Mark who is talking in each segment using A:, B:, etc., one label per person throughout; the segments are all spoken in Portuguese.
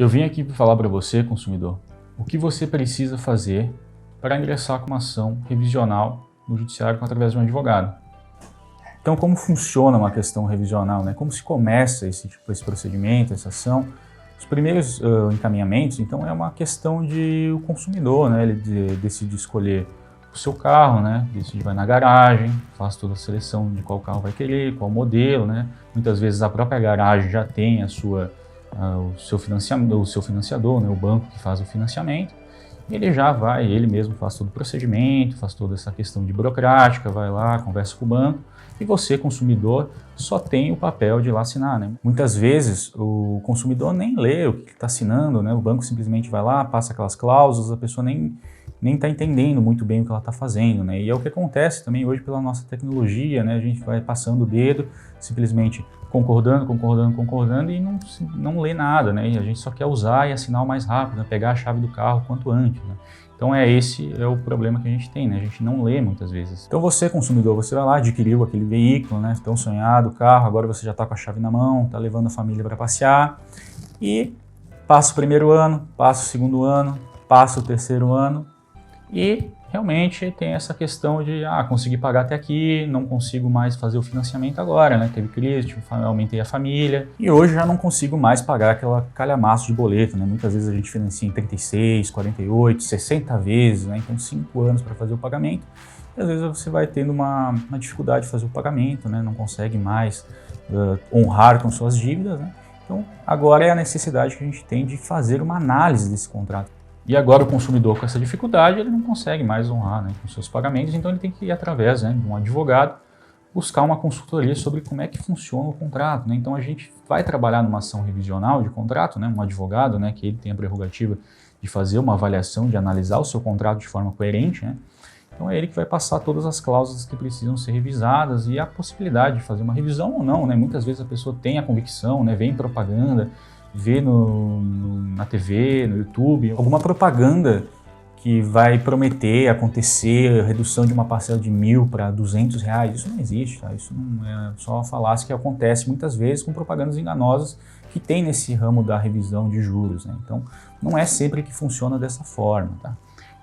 A: Eu vim aqui para falar para você, consumidor, o que você precisa fazer para ingressar com uma ação revisional no judiciário através de um advogado. Então, como funciona uma questão revisional, né? Como se começa esse procedimento, essa ação? Os primeiros encaminhamentos, então, é uma questão de o consumidor, né? Ele decide escolher o seu carro, né? Decide vai na garagem, faz toda a seleção de qual carro vai querer, qual modelo, né? Muitas vezes a própria garagem já tem o seu financiador, né? O banco que faz o financiamento. Ele já vai, ele mesmo faz todo o procedimento, faz toda essa questão de burocrática, vai lá, conversa com o banco, e você, consumidor, só tem o papel de ir lá assinar, né? Muitas vezes o consumidor nem lê o que está assinando, né? O banco simplesmente vai lá, passa aquelas cláusulas, a pessoa nem está entendendo muito bem o que ela está fazendo, né? E é o que acontece também hoje pela nossa tecnologia, né? A gente vai passando o dedo, simplesmente concordando e não lê nada, né? E a gente só quer usar e assinar o mais rápido, né? Pegar a chave do carro quanto antes, né? Então esse é o problema que a gente tem, né? A gente não lê muitas vezes. Então você, consumidor, você vai lá, adquiriu aquele veículo, né? Tão sonhado, carro, agora você já está com a chave na mão, está levando a família para passear e passa o primeiro ano, passa o segundo ano, passa o terceiro ano e realmente tem essa questão de consegui pagar até aqui, não consigo mais fazer o financiamento agora, né? Teve crise, aumentei a família e hoje já não consigo mais pagar aquela calhamaço de boleto, né? Muitas vezes a gente financia em 36, 48, 60 vezes, né? Então 5 anos para fazer o pagamento. E às vezes você vai tendo uma dificuldade de fazer o pagamento, né? Não consegue mais honrar com suas dívidas, né? Então agora é a necessidade que a gente tem de fazer uma análise desse contrato. E agora o consumidor com essa dificuldade, ele não consegue mais honrar, né, com seus pagamentos, então ele tem que ir através, né, de um advogado buscar uma consultoria sobre como é que funciona o contrato, né? Então a gente vai trabalhar numa ação revisional de contrato, né, um advogado, né, que ele tem a prerrogativa de fazer uma avaliação, de analisar o seu contrato de forma coerente, né? Então é ele que vai passar todas as cláusulas que precisam ser revisadas e a possibilidade de fazer uma revisão ou não, né? Muitas vezes a pessoa tem a convicção, né, vê em propaganda, vê na TV, no YouTube, alguma propaganda que vai prometer acontecer redução de uma parcela de 1.000 para R$200, isso não existe, tá? Isso não é só uma falácia que acontece muitas vezes com propagandas enganosas que tem nesse ramo da revisão de juros, né? Então não é sempre que funciona dessa forma, tá?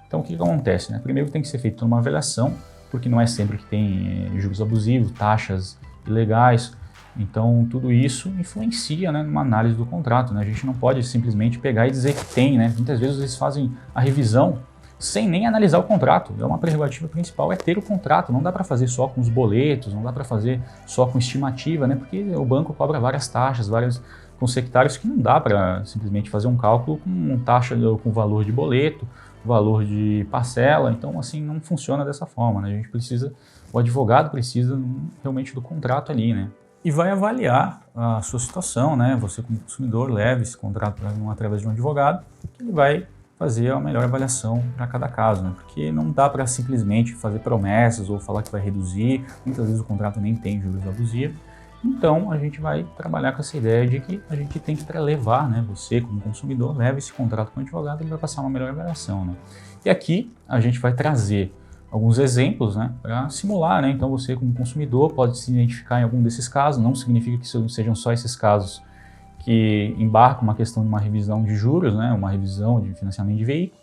A: Então o que acontece, né? Primeiro tem que ser feita uma avaliação, porque não é sempre que tem juros abusivos, taxas ilegais. Então, tudo isso influencia, né, numa análise do contrato, né? A gente não pode simplesmente pegar e dizer que tem, né? Muitas vezes eles fazem a revisão sem nem analisar o contrato. É uma prerrogativa principal, é ter o contrato. Não dá para fazer só com os boletos, não dá para fazer só com estimativa, né? Porque o banco cobra várias taxas, com sectários que não dá para simplesmente fazer um cálculo com taxa, com valor de boleto, valor de parcela. Então, assim, não funciona dessa forma, né? O advogado precisa realmente do contrato ali, né? E vai avaliar a sua situação, né? Você como consumidor leva esse contrato através de um advogado, que ele vai fazer a melhor avaliação para cada caso, né? Porque não dá para simplesmente fazer promessas ou falar que vai reduzir, muitas vezes o contrato nem tem juros abusivos. Então a gente vai trabalhar com essa ideia de que a gente tem que levar, né? Você como consumidor leva esse contrato com o advogado e ele vai passar uma melhor avaliação, né? E aqui a gente vai trazer alguns exemplos, né, para simular, né? Então você como consumidor pode se identificar em algum desses casos, não significa que sejam só esses casos que embarcam uma questão de uma revisão de juros, né, uma revisão de financiamento de veículo,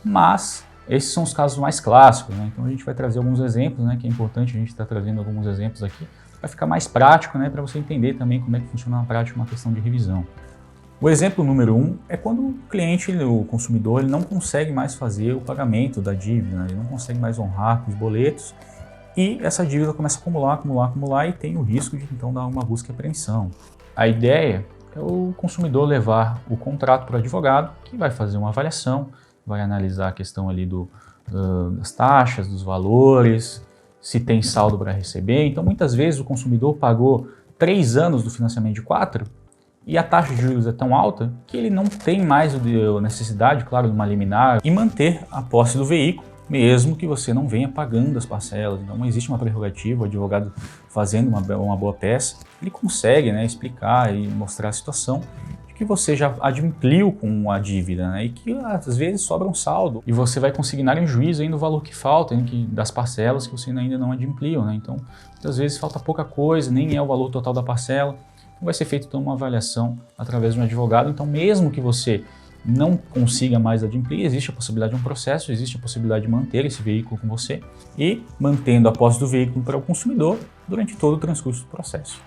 A: mas esses são os casos mais clássicos, né? Então a gente vai trazer alguns exemplos, né, que é importante a gente estar trazendo alguns exemplos aqui, para ficar mais prático, né, para você entender também como é que funciona na prática uma questão de revisão. O exemplo número 1 é quando o cliente, o consumidor, ele não consegue mais fazer o pagamento da dívida, né? Ele não consegue mais honrar com os boletos e essa dívida começa a acumular e tem o risco de então dar uma busca e apreensão. A ideia é o consumidor levar o contrato para o advogado, que vai fazer uma avaliação, vai analisar a questão ali das taxas, dos valores, se tem saldo para receber. Então muitas vezes o consumidor pagou 3 anos do financiamento de 4, e a taxa de juros é tão alta que ele não tem mais a necessidade, claro, de uma liminar e manter a posse do veículo, mesmo que você não venha pagando as parcelas. Então não existe uma prerrogativa, o advogado fazendo uma boa peça, ele consegue, né, explicar e mostrar a situação de que você já adimpliu com a dívida, né, e que às vezes sobra um saldo e você vai consignar em juízo ainda o valor que falta, né, das parcelas que você ainda não adimpliu, né. Então muitas vezes falta pouca coisa, nem é o valor total da parcela. vai ser feita toda uma avaliação através de um advogado. Então, mesmo que você não consiga mais adimplir, existe a possibilidade de um processo, existe a possibilidade de manter esse veículo com você e mantendo a posse do veículo para o consumidor durante todo o transcurso do processo.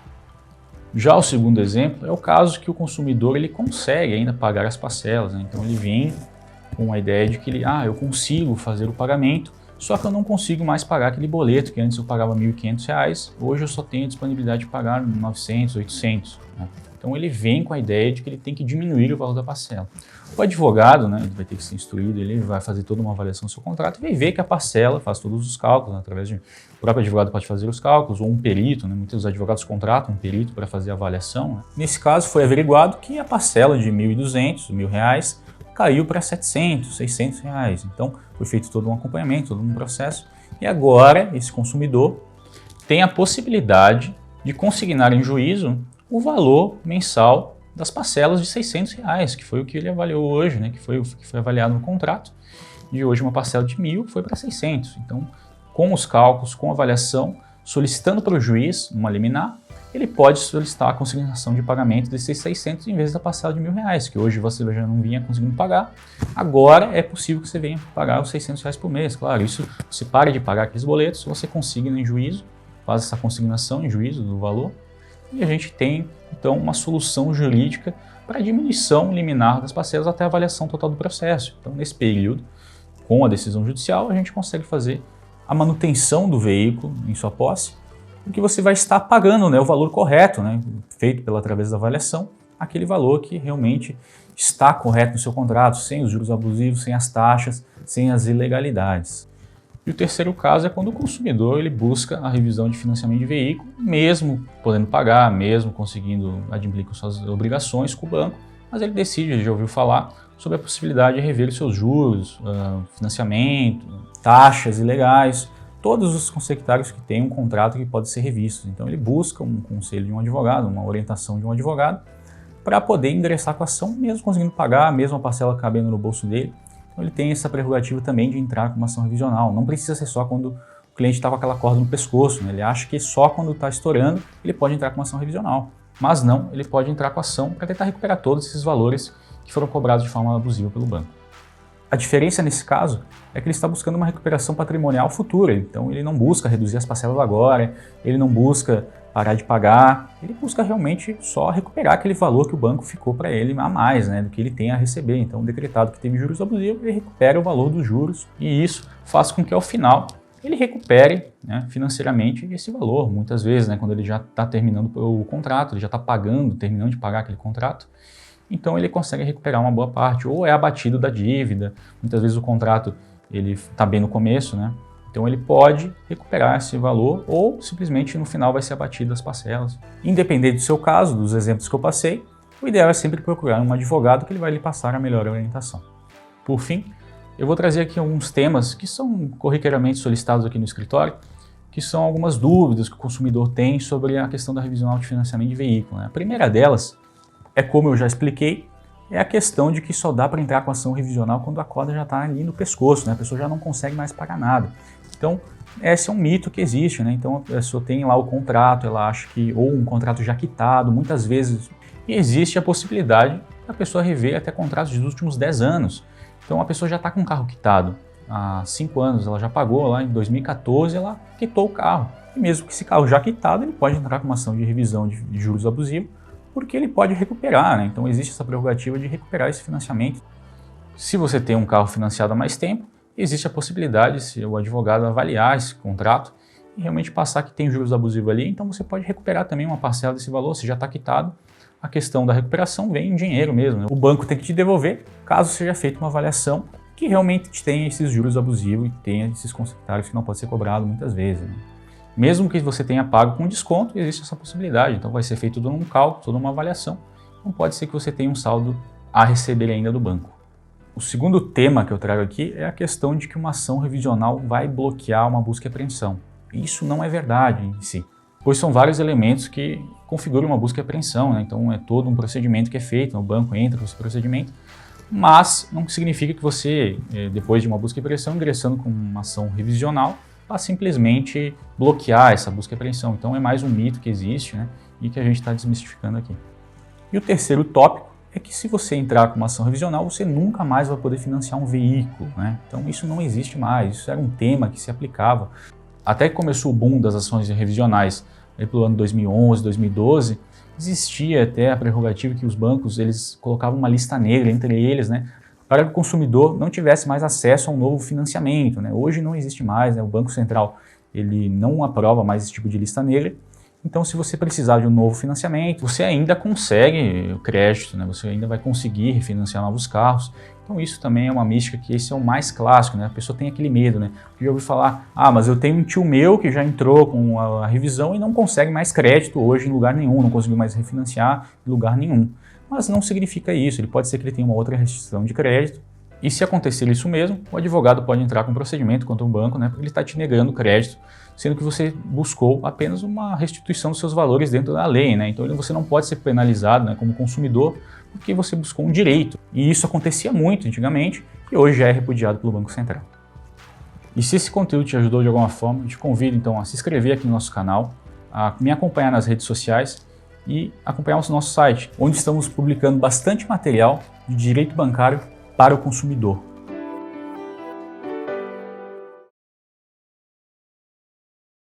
A: Já o segundo exemplo é o caso que o consumidor ele consegue ainda pagar as parcelas, né? Então ele vem com a ideia de que eu consigo fazer o pagamento, só que eu não consigo mais pagar aquele boleto que antes eu pagava R$ 1.500, hoje eu só tenho a disponibilidade de pagar 900, 800, né? Então ele vem com a ideia de que ele tem que diminuir o valor da parcela. O advogado, né, ele vai ter que ser instruído, ele vai fazer toda uma avaliação do seu contrato e vai ver que a parcela faz todos os cálculos, né, através de... O próprio advogado pode fazer os cálculos, ou um perito, né, muitos advogados contratam um perito para fazer a avaliação. Né. Nesse caso foi averiguado que a parcela de R$ 1.200, R$ 1.000, caiu para R$ 700, R$ 600. Então foi feito todo um acompanhamento, todo um processo. E agora esse consumidor tem a possibilidade de consignar em juízo o valor mensal das parcelas de R$ 600, que foi o que ele avaliou hoje, né? que foi avaliado no contrato. De hoje uma parcela de 1.000 foi para 600. Então, com os cálculos, com a avaliação, solicitando para o juiz uma liminar, ele pode solicitar a consignação de pagamento desses 600 em vez da parcela de R$ 1.000, que hoje você já não vinha conseguindo pagar. Agora é possível que você venha pagar os R$ 600 por mês. Claro, isso você pare de pagar aqueles boletos, você consigna em juízo, faz essa consignação em juízo do valor, e a gente tem, então, uma solução jurídica para a diminuição liminar das parcelas até a avaliação total do processo. Então, nesse período, com a decisão judicial, a gente consegue fazer a manutenção do veículo em sua posse, porque você vai estar pagando, né, o valor correto, né, feito através da avaliação, aquele valor que realmente está correto no seu contrato, sem os juros abusivos, sem as taxas, sem as ilegalidades. E o terceiro caso é quando o consumidor ele busca a revisão de financiamento de veículo, mesmo podendo pagar, mesmo conseguindo adimplir com suas obrigações com o banco, mas ele decide, ele já ouviu falar, sobre a possibilidade de rever os seus juros, financiamento, taxas ilegais, todos os consectários que têm um contrato que pode ser revisto. Então ele busca um conselho de um advogado, uma orientação de um advogado, para poder ingressar com a ação, mesmo conseguindo pagar, mesmo a parcela cabendo no bolso dele. Então ele tem essa prerrogativa também de entrar com uma ação revisional. Não precisa ser só quando o cliente está com aquela corda no pescoço, né? Ele acha que só quando está estourando ele pode entrar com uma ação revisional. Mas não, ele pode entrar com a ação para tentar recuperar todos esses valores que foram cobrados de forma abusiva pelo banco. A diferença nesse caso é que ele está buscando uma recuperação patrimonial futura, então ele não busca reduzir as parcelas agora, ele não busca parar de pagar, ele busca realmente só recuperar aquele valor que o banco ficou para ele a mais, né, do que ele tem a receber. Então, decretado que teve juros abusivos, ele recupera o valor dos juros e isso faz com que ao final ele recupere, né, financeiramente esse valor. Muitas vezes, né, quando ele já está terminando o contrato, ele já está pagando, terminando de pagar aquele contrato, então ele consegue recuperar uma boa parte, ou é abatido da dívida. Muitas vezes o contrato ele está bem no começo, né? Então ele pode recuperar esse valor ou simplesmente no final vai ser abatido as parcelas. Independente do seu caso, dos exemplos que eu passei, o ideal é sempre procurar um advogado que ele vai lhe passar a melhor orientação. Por fim, eu vou trazer aqui alguns temas que são corriqueiramente solicitados aqui no escritório, que são algumas dúvidas que o consumidor tem sobre a questão da revisão de financiamento de veículo, né? A primeira delas é, como eu já expliquei, é a questão de que só dá para entrar com ação revisional quando a corda já está ali no pescoço, né? A pessoa já não consegue mais pagar nada. Então, esse é um mito que existe, né? Então, a pessoa tem lá o contrato, ela acha que, ou um contrato já quitado, muitas vezes, e existe a possibilidade da pessoa rever até contratos dos últimos 10 anos. Então, a pessoa já está com o carro quitado há 5 anos, ela já pagou lá em 2014, ela quitou o carro. E mesmo que esse carro já quitado, ele pode entrar com uma ação de revisão de juros abusivos, porque ele pode recuperar, né? Então, existe essa prerrogativa de recuperar esse financiamento. Se você tem um carro financiado há mais tempo, existe a possibilidade, se o advogado avaliar esse contrato e realmente passar que tem juros abusivos ali, então você pode recuperar também uma parcela desse valor, se já está quitado. A questão da recuperação vem em dinheiro mesmo, né? O banco tem que te devolver caso seja feita uma avaliação que realmente tenha esses juros abusivos e tenha esses consectários que não pode ser cobrado muitas vezes, né? Mesmo que você tenha pago com desconto, existe essa possibilidade, então vai ser feito todo um cálculo, toda uma avaliação. Não pode ser que você tenha um saldo a receber ainda do banco. O segundo tema que eu trago aqui é a questão de que uma ação revisional vai bloquear uma busca e apreensão. Isso não é verdade em si, pois são vários elementos que configuram uma busca e apreensão, né? Então é todo um procedimento que é feito, o banco entra com esse procedimento, mas não significa que você, depois de uma busca e apreensão, ingressando com uma ação revisional, para simplesmente bloquear essa busca e apreensão. Então é mais um mito que existe, né? e que a gente está desmistificando aqui. E o terceiro tópico é que se você entrar com uma ação revisional, você nunca mais vai poder financiar um veículo, né? Então isso não existe mais, isso era um tema que se aplicava. Até que começou o boom das ações revisionais, aí pelo ano 2011, 2012, existia até a prerrogativa que os bancos eles colocavam uma lista negra entre eles, né? Para que o consumidor não tivesse mais acesso a um novo financiamento, né? Hoje não existe mais, né? O Banco Central ele não aprova mais esse tipo de lista negra. Então, se você precisar de um novo financiamento, você ainda consegue o crédito, né? Você ainda vai conseguir refinanciar novos carros. Então, isso também é uma mística que esse é o mais clássico, né? A pessoa tem aquele medo, né? Eu já ouvi falar, mas eu tenho um tio meu que já entrou com a revisão e não consegue mais crédito hoje em lugar nenhum, não conseguiu mais refinanciar em lugar nenhum. Mas não significa isso, ele pode ser que ele tenha uma outra restrição de crédito. E se acontecer isso mesmo, o advogado pode entrar com um procedimento contra o banco, né? Porque ele está te negando crédito, sendo que você buscou apenas uma restituição dos seus valores dentro da lei, né? Então você não pode ser penalizado, né, como consumidor porque você buscou um direito. E isso acontecia muito antigamente e hoje já é repudiado pelo Banco Central. E se esse conteúdo te ajudou de alguma forma, eu te convido então a se inscrever aqui no nosso canal, a me acompanhar nas redes sociais e acompanhar o nosso site, onde estamos publicando bastante material de direito bancário para o consumidor.